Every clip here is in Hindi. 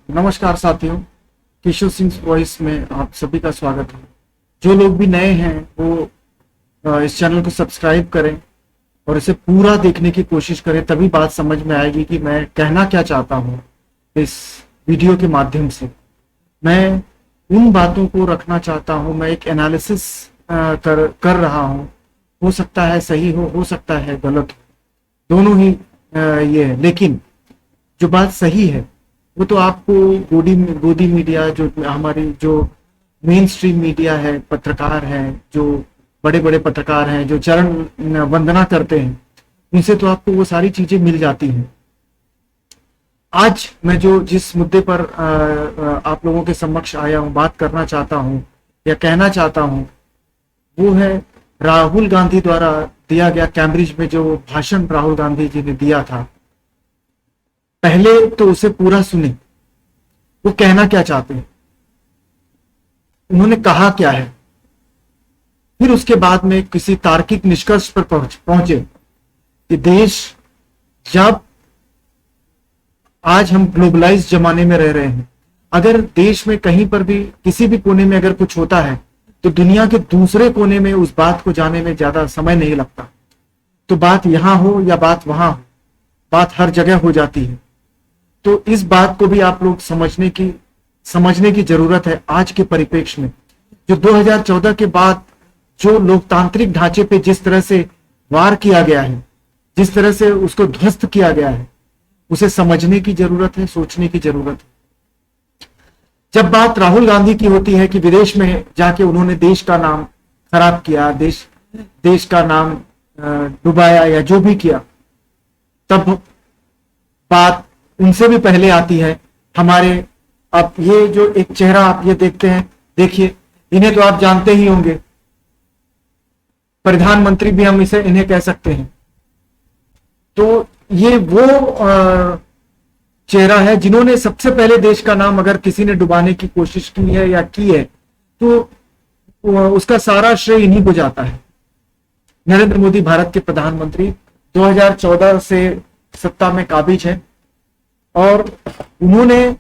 नमस्कार साथियों, किशोर सिंह वॉइस में आप सभी का स्वागत है। जो लोग भी नए हैं वो इस चैनल को सब्सक्राइब करें और इसे पूरा देखने की कोशिश करें, तभी बात समझ में आएगी कि मैं कहना क्या चाहता हूँ। इस वीडियो के माध्यम से मैं उन बातों को रखना चाहता हूँ। मैं एक एनालिसिस कर रहा हूँ। हो सकता है सही हो सकता है गलत हो, दोनों ही ये है। लेकिन जो बात सही है वो तो आपको गोदी मीडिया, जो हमारी जो मेन स्ट्रीम मीडिया है, पत्रकार हैं, जो बड़े बड़े पत्रकार हैं, जो चरण वंदना करते हैं, उनसे तो आपको वो सारी चीजें मिल जाती हैं। आज मैं जिस मुद्दे पर आप लोगों के समक्ष आया हूं, बात करना चाहता हूं या कहना चाहता हूं, वो है राहुल गांधी द्वारा दिया गया कैम्ब्रिज में जो भाषण राहुल गांधी जी ने दिया था। पहले तो उसे पूरा सुने, वो कहना क्या चाहते हैं, उन्होंने कहा क्या है, फिर उसके बाद में किसी तार्किक निष्कर्ष पर पहुंचे कि देश, जब आज हम ग्लोबलाइज जमाने में रह रहे हैं, अगर देश में कहीं पर भी किसी भी कोने में अगर कुछ होता है तो दुनिया के दूसरे कोने में उस बात को जाने में ज्यादा समय नहीं लगता। तो बात यहां हो या बात वहां हो, बात हर जगह हो जाती है। तो इस बात को भी आप लोग समझने की जरूरत है। आज के परिप्रेक्ष्य में जो 2014 के बाद जो लोकतांत्रिक ढांचे पे जिस तरह से वार किया गया है, जिस तरह से उसको ध्वस्त किया गया है, उसे समझने की जरूरत है, सोचने की जरूरत है। जब बात राहुल गांधी की होती है कि विदेश में जाके उन्होंने देश का नाम खराब किया, देश का नाम डुबाया या जो भी किया, तब बात उनसे भी पहले आती है हमारे। अब ये जो एक चेहरा आप ये देखते हैं, देखिए, इन्हें तो आप जानते ही होंगे, प्रधानमंत्री भी हम इन्हें कह सकते हैं। तो ये वो चेहरा है जिन्होंने सबसे पहले देश का नाम अगर किसी ने डुबाने की कोशिश की है या की है तो उसका सारा श्रेय इन्हीं को जाता है। नरेंद्र मोदी भारत के प्रधानमंत्री 2014 से सत्ता में काबिज है और उन्होंने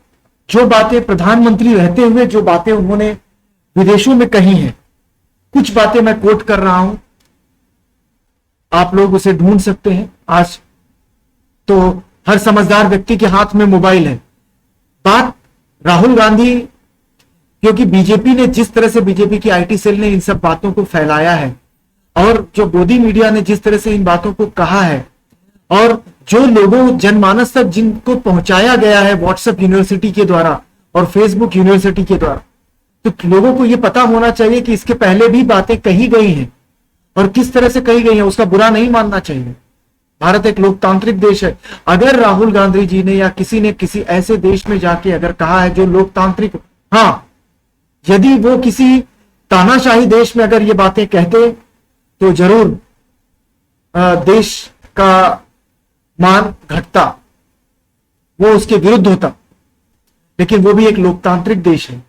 जो बातें प्रधानमंत्री रहते हुए जो बातें उन्होंने विदेशों में कही हैं, कुछ बातें मैं कोट कर रहा हूं, आप लोग उसे ढूंढ सकते हैं। आज तो हर समझदार व्यक्ति के हाथ में मोबाइल है। बात राहुल गांधी, क्योंकि बीजेपी ने जिस तरह से, बीजेपी की आईटी सेल ने इन सब बातों को फैलाया है और जो गोदी मीडिया ने जिस तरह से इन बातों को कहा है और जो लोगों, जनमानस तक जिनको पहुंचाया गया है व्हाट्सएप यूनिवर्सिटी के द्वारा और फेसबुक यूनिवर्सिटी के द्वारा, तो लोगों को यह पता होना चाहिए कि इसके पहले भी बातें कही गई हैं और किस तरह से कही गई हैं। उसका बुरा नहीं मानना चाहिए। भारत एक लोकतांत्रिक देश है। अगर राहुल गांधी जी ने या किसी ने किसी ऐसे देश में जाके अगर कहा है जो लोकतांत्रिक, हाँ, यदि वो किसी तानाशाही देश में अगर ये बातें कहते तो जरूर देश का मान घटता, वो उसके विरुद्ध होता, लेकिन वो भी एक लोकतांत्रिक देश है।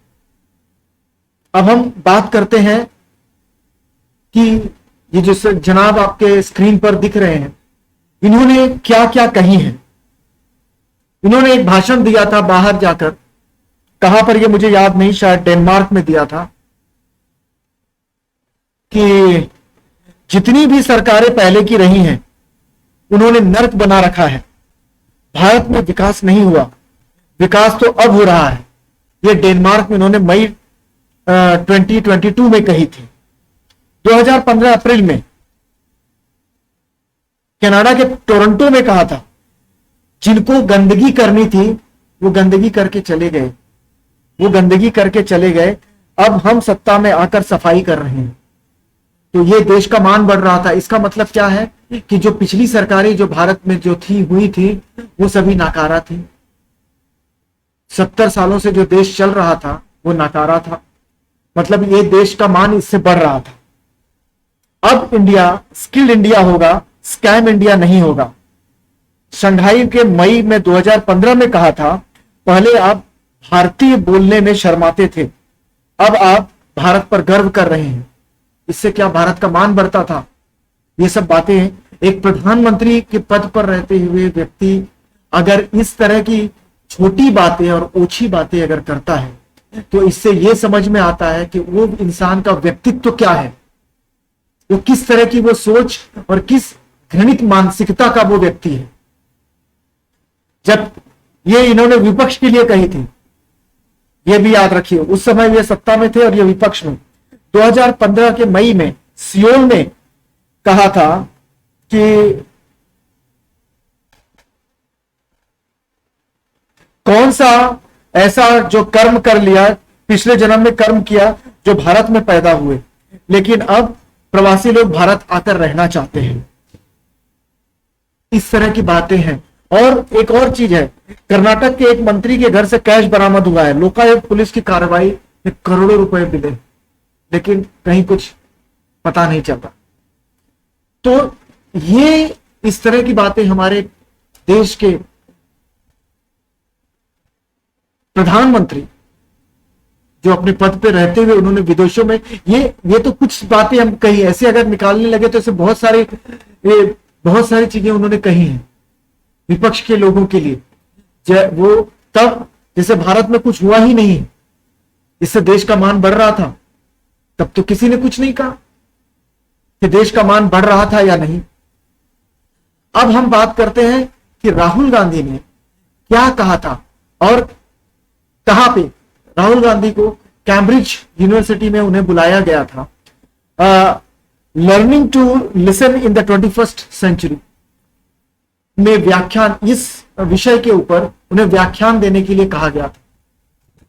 अब हम बात करते हैं कि ये जो जनाब आपके स्क्रीन पर दिख रहे हैं, इन्होंने क्या क्या कही है। इन्होंने एक भाषण दिया था बाहर जाकर, कहां पर ये मुझे याद नहीं, शायद डेनमार्क में दिया था, कि जितनी भी सरकारें पहले की रही हैं उन्होंने नर्क बना रखा है, भारत में विकास नहीं हुआ, विकास तो अब हो रहा है। ये डेनमार्क में इन्होंने मई 2022 में कही थी। 2015 अप्रैल में कनाडा के टोरंटो में कहा था। जिनको गंदगी करनी थी वो गंदगी करके चले गए, वो गंदगी करके चले गए। अब हम सत्ता में आकर सफाई कर रहे हैं, तो ये देश का मान बढ़ रहा था। इसका मतलब क्या है कि जो पिछली सरकारें जो भारत में जो हुई थी वो सभी नाकारा थी। 70 सालों से जो देश चल रहा था वो नाकारा था, मतलब ये देश का मान इससे बढ़ रहा था। अब इंडिया स्किल्ड इंडिया होगा, स्कैम इंडिया नहीं होगा। शंघाई के मई में 2015 में कहा था, पहले आप भारतीय बोलने में शर्माते थे, अब आप भारत पर गर्व कर रहे हैं। इससे क्या भारत का मान बढ़ता था? ये सब बातें एक प्रधानमंत्री के पद पर रहते हुए व्यक्ति अगर इस तरह की छोटी बातें और ओछी बातें अगर करता है तो इससे यह समझ में आता है कि वो इंसान का व्यक्तित्व क्या है, वो किस तरह की वो सोच और किस घृणित मानसिकता का वो व्यक्ति है। जब ये इन्होंने विपक्ष के लिए कही थी, ये भी याद रखिए, उस समय ये सत्ता में थे और ये विपक्ष में, 2015 के मई में सियोल में कहा था कि कौन सा ऐसा जो कर्म कर लिया, पिछले जन्म में कर्म किया जो भारत में पैदा हुए, लेकिन अब प्रवासी लोग भारत आकर रहना चाहते हैं। इस तरह की बातें हैं। और एक और चीज है, कर्नाटक के एक मंत्री के घर से कैश बरामद हुआ है, लोकायुक्त पुलिस की कार्रवाई में करोड़ों रुपए मिले, लेकिन कहीं कुछ पता नहीं चलता। तो ये इस तरह की बातें हमारे देश के प्रधानमंत्री जो अपने पद पे रहते हुए उन्होंने विदेशों में ये तो कुछ बातें हम कही, ऐसे अगर निकालने लगे तो ऐसे बहुत सारी चीजें उन्होंने कही हैं विपक्ष के लोगों के लिए। वो तब जैसे भारत में कुछ हुआ ही नहीं, इससे देश का मान बढ़ रहा था, तब तो किसी ने कुछ नहीं कहा कि देश का मान बढ़ रहा था या नहीं। अब हम बात करते हैं कि राहुल गांधी ने क्या कहा था और कहां पे। राहुल गांधी को कैम्ब्रिज यूनिवर्सिटी में उन्हें बुलाया गया था, learning to listen in the 21st century में व्याख्यान, इस विषय के ऊपर उन्हें व्याख्यान देने के लिए कहा गया था।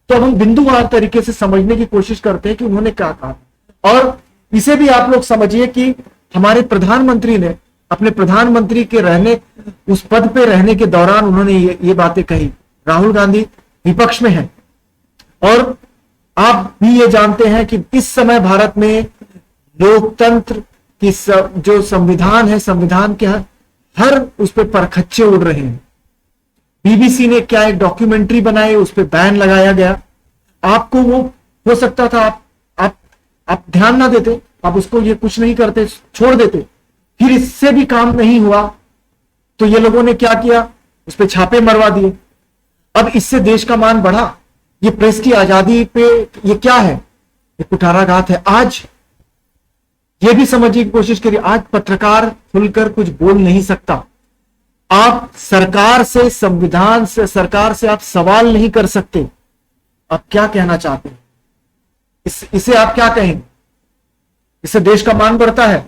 तो अब हम बिंदुवार तरीके से समझने की कोशिश करते हैं कि उन्होंने क्या कहा, और इसे भी आप लोग समझिए कि हमारे प्रधानमंत्री ने अपने प्रधानमंत्री के रहने, उस पद पे रहने के दौरान उन्होंने ये बातें कही। राहुल गांधी विपक्ष में है और आप भी ये जानते हैं कि इस समय भारत में लोकतंत्र की जो संविधान है, संविधान के हर उस पर परखच्चे उड़ रहे हैं। बीबीसी ने क्या एक डॉक्यूमेंट्री बनाई, उस पर बैन लगाया गया। आपको वो हो सकता था आप ध्यान ना देते, आप उसको ये कुछ नहीं करते, छोड़ देते, फिर इससे भी काम नहीं हुआ तो ये लोगों ने क्या किया, उस पर छापे मरवा दिए। अब इससे देश का मान बढ़ा। ये प्रेस की आजादी पे ये क्या है, ये कुठाराघात है। आज ये भी समझने की कोशिश करिए, आज पत्रकार खुलकर कुछ बोल नहीं सकता। आप सरकार से, संविधान से, सरकार से आप सवाल नहीं कर सकते। आप क्या कहना चाहते हैं, इसे आप क्या कहेंगे? इससे देश का मान बढ़ता है।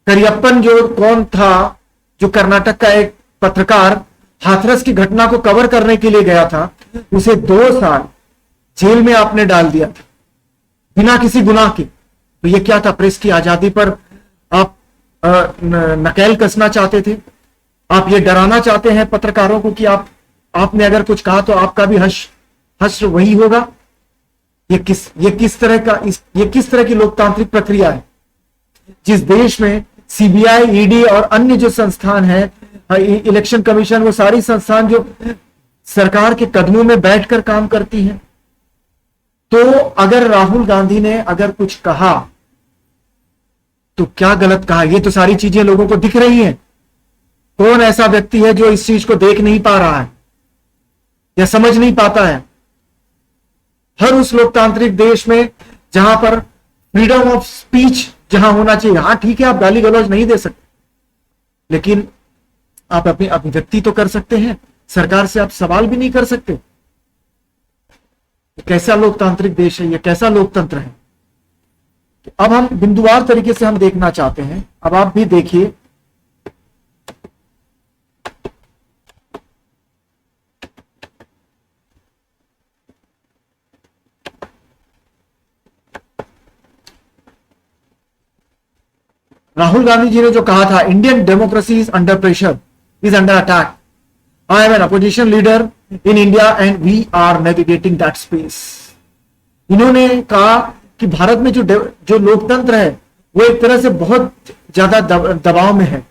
करियप्पन जो कौन था, जो कर्नाटक का एक पत्रकार हाथरस की घटना को कवर करने के लिए गया था, उसे 2 साल जेल में आपने डाल दिया था बिना किसी गुनाह के। तो ये क्या था, प्रेस की आजादी पर आप नकेल कसना चाहते थे। आप ये डराना चाहते हैं पत्रकारों को कि आपने अगर कुछ कहा तो आपका भी हश्र वही होगा। ये किस तरह की लोकतांत्रिक प्रक्रिया है, जिस देश में सीबीआई, ईडी और अन्य जो संस्थान है, इलेक्शन कमीशन, वो सारी संस्थान जो सरकार के कदमों में बैठकर काम करती हैं। तो अगर राहुल गांधी ने अगर कुछ कहा तो क्या गलत कहा? ये तो सारी चीजें लोगों को दिख रही हैं। कौन ऐसा व्यक्ति है जो इस चीज को देख नहीं पा रहा है या समझ नहीं पाता है? हर उस लोकतांत्रिक देश में जहां पर फ्रीडम ऑफ स्पीच जहां होना चाहिए, हां ठीक है, आप गाली गलौज नहीं दे सकते, लेकिन आप अपनी अभिव्यक्ति तो कर सकते हैं। सरकार से आप सवाल भी नहीं कर सकते। कैसा लोकतांत्रिक देश है, ये कैसा लोकतंत्र है? तो अब हम बिंदुवार तरीके से हम देखना चाहते हैं। अब आप भी देखिए, राहुल गांधी जी ने जो कहा था, Indian democracy is under pressure, is under attack, I am an opposition leader in India and we are navigating that space. इन्होंने कहा कि भारत में जो लोकतंत्र है वो एक तरह से बहुत ज्यादा दबाव में है,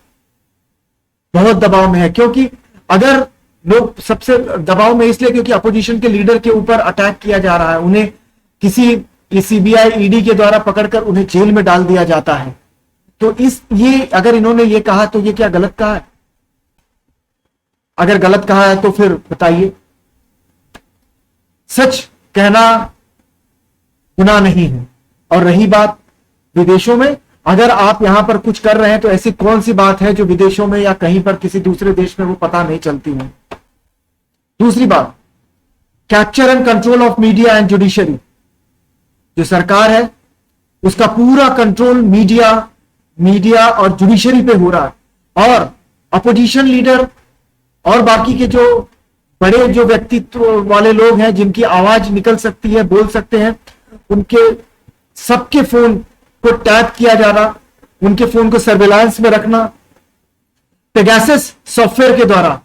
बहुत दबाव में है। क्योंकि अगर लोग सबसे दबाव में इसलिए क्योंकि अपोजिशन के लीडर के ऊपर अटैक किया जा रहा है, उन्हें किसी सीबीआई, ईडी के द्वारा पकड़कर उन्हें जेल में डाल दिया जाता है। तो ये अगर इन्होंने ये कहा तो ये क्या गलत कहा है? अगर गलत कहा है तो फिर बताइए। सच कहना गुनाह नहीं है। और रही बात विदेशों में, अगर आप यहां पर कुछ कर रहे हैं तो ऐसी कौन सी बात है जो विदेशों में या कहीं पर किसी दूसरे देश में वो पता नहीं चलती है। दूसरी बात, capture and control of media and judiciary. जो सरकार है उसका पूरा कंट्रोल मीडिया और जुडिशरी पे हो रहा है। और अपोजिशन लीडर और बाकी के जो बड़े जो व्यक्तित्व वाले लोग हैं जिनकी आवाज निकल सकती है, बोल सकते हैं, उनके सबके फोन को टैप किया जाना, उनके फोन को सर्विलांस में रखना पेगासस सॉफ्टवेयर के द्वारा।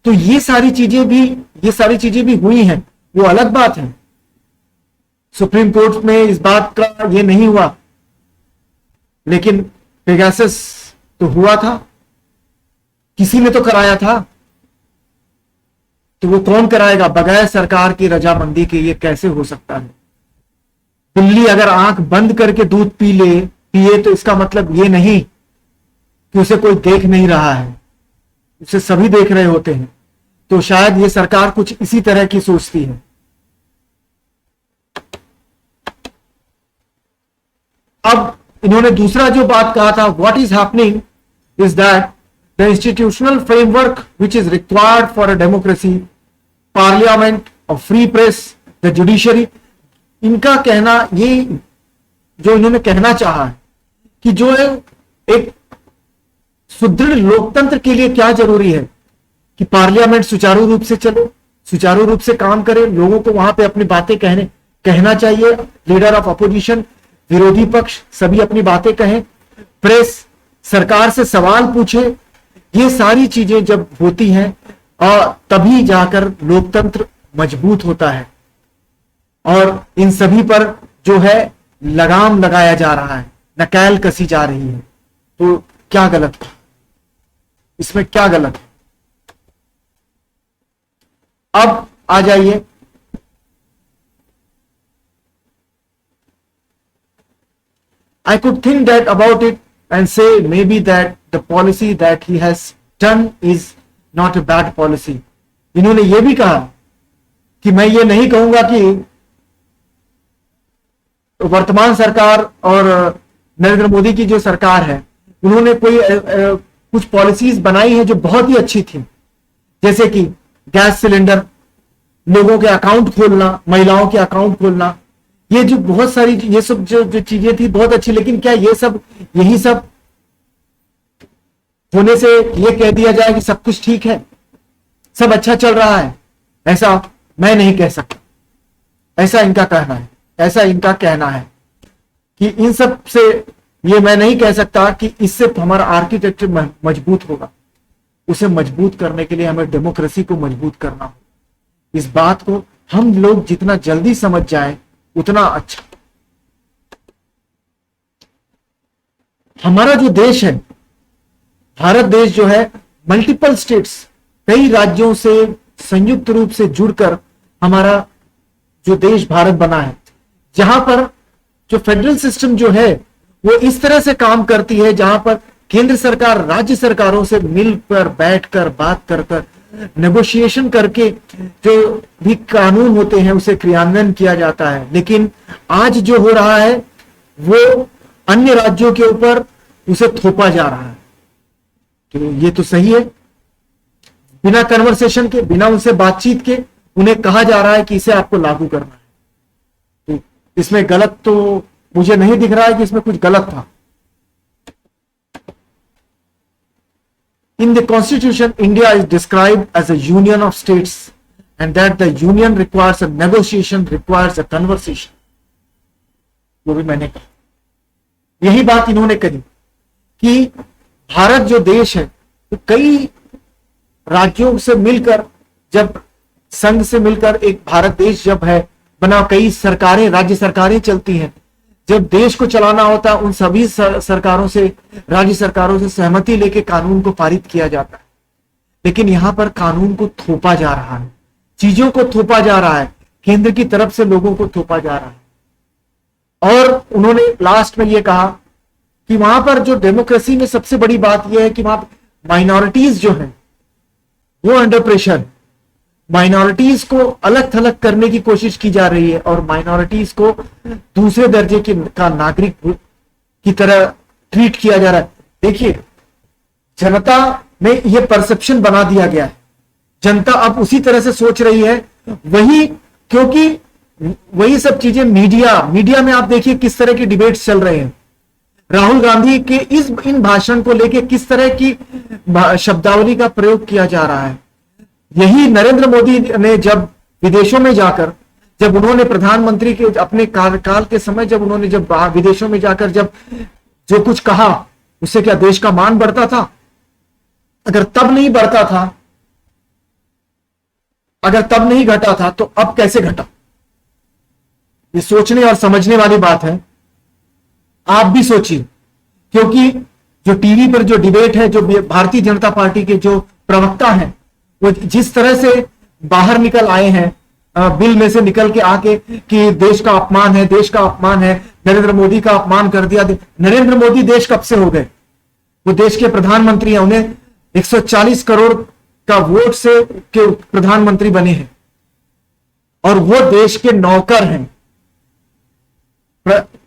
तो ये सारी चीजें भी हुई हैं, वो अलग बात है। सुप्रीम कोर्ट में इस बात का ये नहीं हुआ, लेकिन पेगासस तो हुआ था, किसी ने तो कराया था। तो वो कौन कराएगा बगैर सरकार की रजामंदी के? ये कैसे हो सकता है? बिल्ली अगर आंख बंद करके दूध पिए तो इसका मतलब ये नहीं कि उसे कोई देख नहीं रहा है, उसे सभी देख रहे होते हैं। तो शायद ये सरकार कुछ इसी तरह की सोचती है। अब इन्होंने दूसरा जो बात कहा था, what is happening is that the institutional framework which is required for a democracy, parliament, a free press, the judiciary. इनका कहना, ये जो इन्होंने कहना चाहा है कि जो है एक सुदृढ़ लोकतंत्र के लिए क्या जरूरी है कि पार्लियामेंट सुचारू रूप से चले, सुचारू रूप से काम करे, लोगों को वहां पे अपनी बातें कहना चाहिए। लीडर ऑफ अपोजिशन, विरोधी पक्ष सभी अपनी बातें कहें, प्रेस सरकार से सवाल पूछे। ये सारी चीजें जब होती हैं और तभी जाकर लोकतंत्र मजबूत होता है। और इन सभी पर जो है लगाम लगाया जा रहा है, नकेल कसी जा रही है। तो क्या गलत है इसमें? क्या गलत है? अब आ जाइए, I could think that about it and say maybe that the policy that he has done is not a bad policy. इन्होंने ये भी कहा कि मैं ये नहीं कहूंगा कि वर्तमान सरकार और नरेंद्र मोदी की जो सरकार है उन्होंने कोई कुछ पॉलिसीज बनाई है जो बहुत ही अच्छी थी, जैसे कि गैस सिलेंडर, लोगों के अकाउंट खोलना, महिलाओं के अकाउंट खोलना, ये जो बहुत सारी ये सब जो चीजें थी बहुत अच्छी। लेकिन क्या यही सब होने से ये कह दिया जाए कि सब कुछ ठीक है, सब अच्छा चल रहा है? ऐसा मैं नहीं कह सकता। ऐसा इनका कहना है कि इन सब से ये मैं नहीं कह सकता कि इससे हमारा आर्किटेक्चर मजबूत होगा। उसे मजबूत करने के लिए हमें डेमोक्रेसी को मजबूत करना होगा। इस बात को हम लोग जितना जल्दी समझ जाए उतना अच्छा। हमारा जो देश है, भारत देश जो है, मल्टीपल स्टेट्स, कई राज्यों से संयुक्त रूप से जुड़कर हमारा जो देश भारत बना है, जहां पर जो फेडरल सिस्टम जो है वो इस तरह से काम करती है जहां पर केंद्र सरकार राज्य सरकारों से मिलकर बैठकर बात कर नेगोशिएशन करके जो भी कानून होते हैं उसे क्रियान्वयन किया जाता है। लेकिन आज जो हो रहा है वो अन्य राज्यों के ऊपर उसे थोपा जा रहा है। तो ये तो सही है, बिना कन्वर्सेशन के, बिना उनसे बातचीत के उन्हें कहा जा रहा है कि इसे आपको लागू करना है। तो इसमें गलत तो मुझे नहीं दिख रहा है कि इसमें कुछ गलत था। In the constitution, India is described as a union of states and that the union requires a negotiation, requires a conversation. वो भी मैंने कहा, यही बात इन्होंने कही कि भारत जो देश है तो कई राज्यों से मिलकर, जब संघ से मिलकर एक भारत देश जब है बना, कई सरकारें, राज्य सरकारें चलती हैं। जब देश को चलाना होता है उन सभी सरकारों से, राज्य सरकारों से सहमति लेके कानून को पारित किया जाता है। लेकिन यहां पर कानून को थोपा जा रहा है, चीजों को थोपा जा रहा है, केंद्र की तरफ से लोगों को थोपा जा रहा है। और उन्होंने लास्ट में यह कहा कि वहां पर जो डेमोक्रेसी में सबसे बड़ी बात यह है कि वहां माइनॉरिटीज जो है वो अंडर प्रेशर। माइनॉरिटीज को अलग थलग करने की कोशिश की जा रही है और माइनॉरिटीज को दूसरे दर्जे का नागरिक की तरह ट्रीट किया जा रहा है। देखिए, जनता में यह परसेप्शन बना दिया गया है, जनता अब उसी तरह से सोच रही है। वही, क्योंकि वही सब चीजें मीडिया में आप देखिए किस तरह के डिबेट्स चल रहे हैं। राहुल गांधी के इन भाषण को लेकर किस तरह की शब्दावली का प्रयोग किया जा रहा है। यही नरेंद्र मोदी ने जब विदेशों में जाकर, जब उन्होंने प्रधानमंत्री के अपने कार्यकाल के समय, जब उन्होंने जब विदेशों में जाकर जब जो कुछ कहा, उससे क्या देश का मान बढ़ता था? अगर तब नहीं बढ़ता था, अगर तब नहीं घटा था, तो अब कैसे घटा? ये सोचने और समझने वाली बात है। आप भी सोचिए, क्योंकि जो टीवी पर जो डिबेट है, जो भारतीय जनता पार्टी के जो प्रवक्ता हैं, वो जिस तरह से बाहर निकल आए हैं, बिल में से निकल के आके कि देश का अपमान है, देश का अपमान है, नरेंद्र मोदी का अपमान कर दिया। नरेंद्र मोदी देश कब से हो गए? वो देश के प्रधानमंत्री हैं, उन्हें 140 करोड़ का वोट से के प्रधानमंत्री बने हैं और वो देश के नौकर हैं,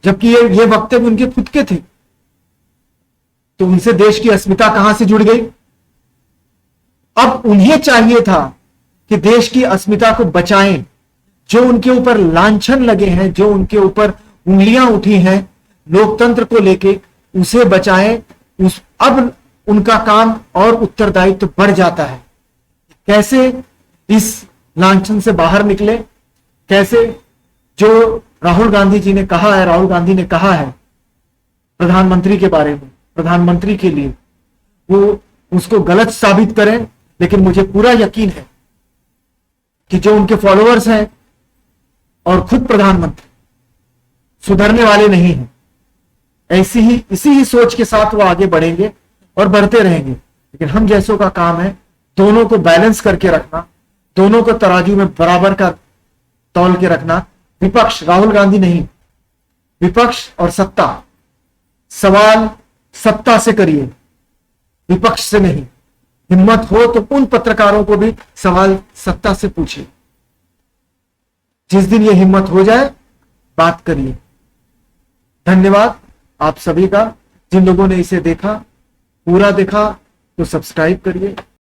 जबकि ये वक्तव्य उनके खुद के थे। तो उनसे देश की अस्मिता कहां से जुड़ गई? अब उन्हें चाहिए था कि देश की अस्मिता को बचाएं। जो उनके ऊपर लांछन लगे हैं, जो उनके ऊपर उंगलियां उठी हैं लोकतंत्र को लेके, उसे बचाएं। अब उनका काम और उत्तरदायित्व तो बढ़ जाता है। कैसे इस लांछन से बाहर निकले? कैसे जो राहुल गांधी जी ने कहा है, राहुल गांधी ने कहा है प्रधानमंत्री के बारे में, प्रधानमंत्री के लिए, वो उसको गलत साबित करें। लेकिन मुझे पूरा यकीन है कि जो उनके फॉलोअर्स हैं और खुद प्रधानमंत्री सुधरने वाले नहीं हैं। इसी ही सोच के साथ वो आगे बढ़ेंगे और बढ़ते रहेंगे। लेकिन हम जैसों का काम है दोनों को बैलेंस करके रखना, दोनों को तराजू में बराबर का तौल के रखना। विपक्ष, राहुल गांधी नहीं, विपक्ष और सत्ता, सवाल सत्ता से करिए, विपक्ष से नहीं। हिम्मत हो तो उन पत्रकारों को भी सवाल सत्ता से पूछिए। जिस दिन ये हिम्मत हो जाए, बात करिए। धन्यवाद आप सभी का। जिन लोगों ने इसे देखा, पूरा देखा, तो सब्सक्राइब करिए।